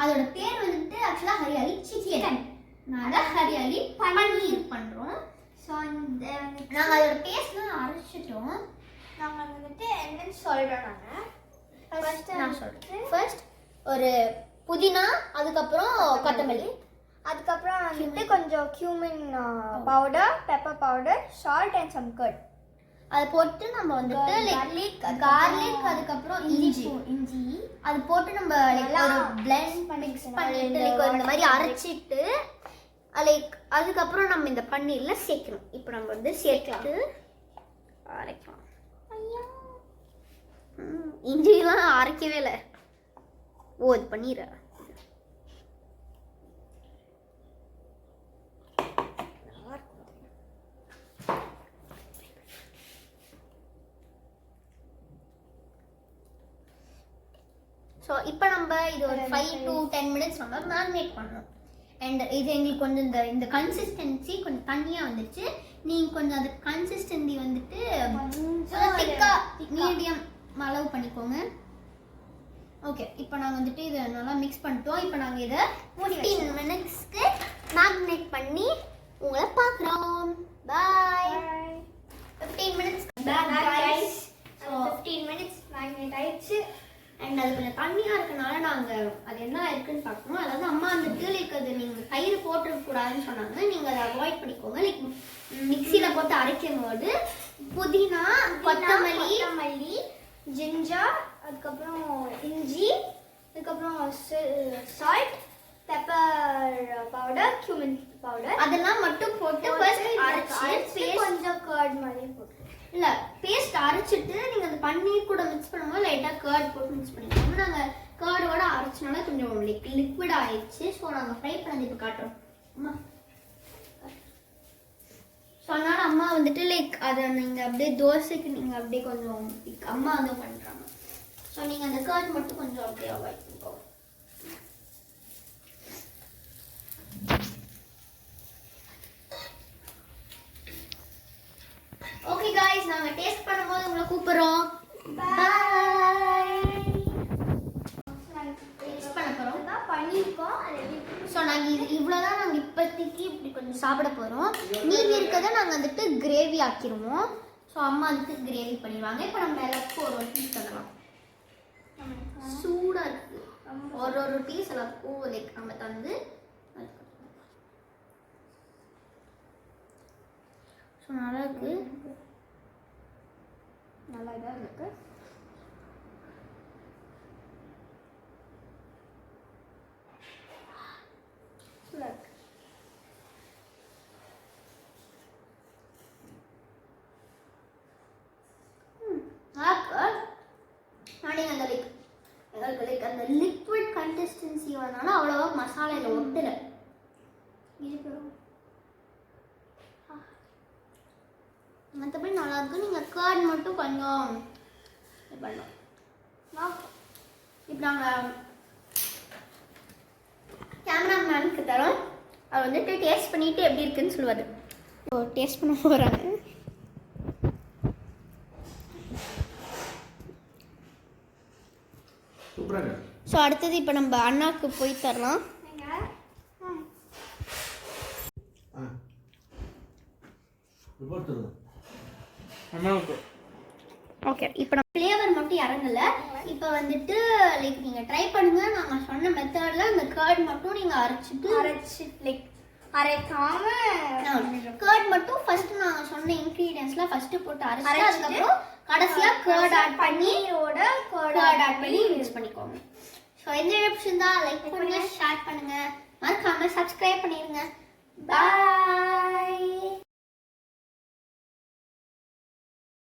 அதோட பேர் வந்துட்டு ஆக்சுவலாக ஹரியாலி சிக்கன். நாங்கள் ஹரியாலி பன்னீர் பண்ணுறோம். ஸோ அந்த நாங்கள் அதோட பேஸ்ட்லாம் அரைச்சிட்டோம். நாங்கள் வந்துட்டு என்னன்னு சொல்கிறோம். நான் சொல்கிறேன். ஃபர்ஸ்ட் ஒரு புதினா, அதுக்கப்புறம் கொத்தமல்லி, அதுக்கப்புறம் வந்துட்டு கொஞ்சம் cumin powder, pepper powder, salt and some curd. அதை போட்டு நம்ம வந்துட்டு கார்லிக், அதுக்கப்புறம் இஞ்சி அது போட்டு நம்ம பிளெண்ட் பண்ணிட்டு இந்த மாதிரி அரைச்சிட்டு அதுக்கப்புறம் நம்ம இந்த பன்னீர்ல சேர்க்கணும். இப்போ நம்ம வந்து சேர்த்து அரைக்கலாம். இஞ்சிலாம் அரைக்கவே இல்லை. ஓ, இது பன்னீர். ஸோ இப்போ நம்ம இது ஒரு 5 to 10 minutes நம்ம மேரினேட் பண்ணணும். அண்ட் இது எங்களுக்கு கொஞ்சம் இந்த கன்சிஸ்டன்சி கொஞ்சம் தண்ணியாக வந்துச்சு. நீங்கள் கொஞ்சம் அது கன்சிஸ்டன்சி வந்துட்டு திக்காக மீடியம் அளவு பண்ணிக்கோங்க. ஓகே, இப்போ நாங்கள் வந்துட்டு இதை நல்லா மிக்ஸ் பண்ணிட்டோம். இப்போ நாங்கள் இதை 15 minutesக்கு மேரினேட் பண்ணி உங்களை பார்க்குறோம். பாய். 15 minutes. ஸோ 15 minutes மேரினேட் ஆயிடுச்சு. அண்ட் அது கொஞ்சம் தண்ணியாக இருக்கனால நாங்கள் அது என்ன இருக்குன்னு பார்க்கணும். அதாவது அம்மா வந்துட்டு அது நீங்கள் தயிர் போட்டுருக்கூடாதுன்னு சொன்னாங்க. நீங்கள் அதை அவாய்ட் பண்ணிக்கோங்க. மிக்சியில் போட்டு அரைக்கும் போது புதினா, கொத்தமல்லி, ஜிஞ்சர், அதுக்கப்புறம் இஞ்சி, அதுக்கப்புறம் salt, pepper powder, cumin powder அதெல்லாம் மட்டும் போட்டு அரைச்சி கொஞ்சம் கர்ட் மாதிரி போட்டு இல்லை பேஸ்ட் அரைச்சிட்டு நீங்கள் அந்த பன்னீர் கூட மிக்ஸ் பண்ணும்போது லைட்டாக கர்ட் போட்டு மிக்ஸ் பண்ணிக்கோங்க. நாங்கள் கர்டோட அரைச்சினால கொஞ்சம் லிக்விட் ஆயிடுச்சு. ஸோ நாங்கள் ஃப்ரை பண்ணி இப்போ காட்டுறோம். அம்மா ஸோ அதனால அம்மா வந்துட்டு அதை நீங்கள் அப்படியே தோசைக்கு நீங்கள் அப்படியே கொஞ்சம் அம்மா வந்து பண்ணுறாங்க. ஸோ நீங்கள் அந்த கர்ட் மட்டும் கொஞ்சம் அப்படியே அவாய்ட் பண்ணிக்கோங்க. ஓகே गाइस, நாங்க டேஸ்ட் பண்ணும்போது உங்களை கூப்பிடுறோம். பை. டேஸ்ட் பண்ண போறோம். தான் பண்ணிருக்கோம். சோ நாங்க இவ்வளவுதான் நாங்க இப்போதைக்கு இப்படி கொஞ்சம் சாப்பிட போறோம். மீதி இருக்கதை நாங்க வந்துட்டு கிரேவி ஆக்கிடுவோம். ஸோ அம்மா வந்துட்டு கிரேவி பண்ணிடுவாங்க. இப்போ நம்ம எல்லாத்துக்கும் ஒரு பீஸ் தரலாம். சூடாக இருக்குது. ஒரு பீஸ் எல்லாத்துக்கும் நம்ம தந்து ஸோ நல்லா இருக்கு. நல்லா இதாக இருக்கு. எங்களுக்கு அந்த லிக்விட் கன்சிஸ்டன்சி வரனால அவ்வளோவா மசாலையில் ஒட்டலை. மற்றபடி நல்லா இருக்கும். நீங்கள் கர்ட் மட்டும் கொஞ்சம் இது பண்ணலாம். இப்போ நாங்கள் கேமராமேனுக்கு தரோம். அவர் வந்துட்டு டேஸ்ட் பண்ணிவிட்டு எப்படி இருக்குன்னு சொல்லுவார். ஸோ டேஸ்ட் பண்ண போகிறாங்க. ஸோ அடுத்தது இப்போ நம்ம அண்ணாவுக்கு போய் தரலாம். ஓகே, இப்போ நம்ம ஃப்ளேவர் மட்டும் இறங்கல. இப்போ வந்துட்டு நீங்கள் ட்ரை பண்ணுங்கள். நாங்கள் சொன்ன மெத்தடில் அந்த கர்ட் மட்டும் நீங்கள் அரைச்சிட்டு அரைக்காம கர்ட் மட்டும் ஃபர்ஸ்ட் நாங்கள் சொன்ன இன்க்ரீடியன்ஸ்லாம் ஃபர்ஸ்ட் போட்டு அரைச்சிட்டு அதுக்கப்புறம் கடைசியாக கர்ட் ஆட் பண்ணி மிக்ஸ் பண்ணிக்கோங்க. ஸோ எந்த பிடிச்சிருந்தா லைக் பண்ணுங்க, ஷேர் பண்ணுங்க, மறக்காம சப்ஸ்கிரைப் பண்ணிடுங்க. பாய்.